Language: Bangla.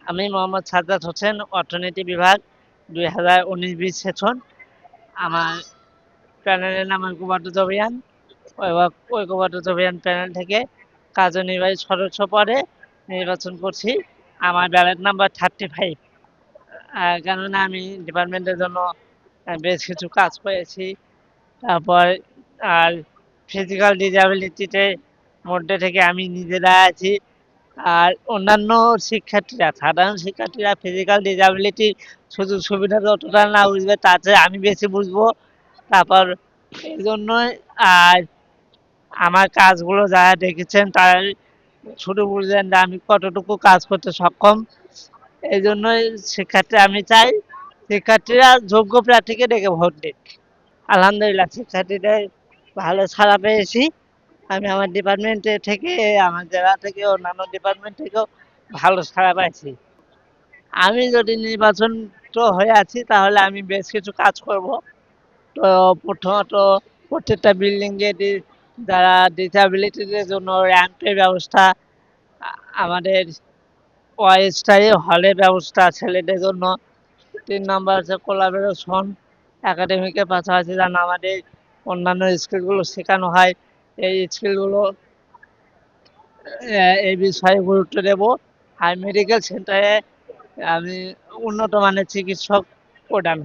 আমি মোহাম্মদ সাজ্জাদ হোসেন, অর্থনীতি বিভাগ, 2019-20 সেশন। আমার প্যানেলের নাম ঐক্যবদ্ধ অভিযান। ঐক্যবদ্ধ অভিযান প্যানেল থেকে কার্যনির্বাহী সদস্য পদে নির্বাচন করছি। আমার ব্যালট নাম্বার 35। কেননা আমি ডিপার্টমেন্টের জন্য বেশ কিছু কাজ করেছি। তারপর আর ফিজিক্যাল ডিসএবিলিটিতে মধ্যে থেকে আমি নিজেরা আছি। আর অন্যান্য শিক্ষার্থীরা, সাধারণ শিক্ষার্থীরা ফিজিক্যাল ডিসএবিলিটির সুযোগ সুবিধা যতটা না বুঝবে তার চেয়ে আমি বেশি বুঝবো। তারপর এই জন্যই আর আমার কাজগুলো যারা দেখেছেন তারা শুধু বুঝলেন যে আমি কতটুকু কাজ করতে সক্ষম। এই জন্যই শিক্ষার্থী আমি চাই শিক্ষার্থীরা যোগ্য প্রার্থীকে ডেকে ভোট দিক। আলহামদুলিল্লাহ শিক্ষার্থীদের ভালো সাড়া পেয়েছি। আমি আমার ডিপার্টমেন্টে থেকে, আমার জেলা থেকে, অন্যান্য ডিপার্টমেন্ট থেকেও ভালো সাড়া পাইছি। আমি যদি নির্বাচন হয়ে আছি তাহলে আমি বেশ কিছু কাজ করব। তো প্রথমত প্রত্যেকটা বিল্ডিংয়ে যারা ডিসএবিলিটিদের জন্য র্যাম্পের ব্যবস্থা, আমাদের অস্থায়ী হলের ব্যবস্থা ছেলেদের জন্য। 3 নম্বর হচ্ছে কোলাবোরেশন একাডেমিকের পাশাপাশি যেন আমাদের অন্যান্য স্কিলগুলো শেখানো হয়। এই স্কিলগুলো এই বিষয়ে গুরুত্ব দেব। আর মেডিকেল সেন্টারে আমি উন্নত মানের চিকিৎসক প্রদান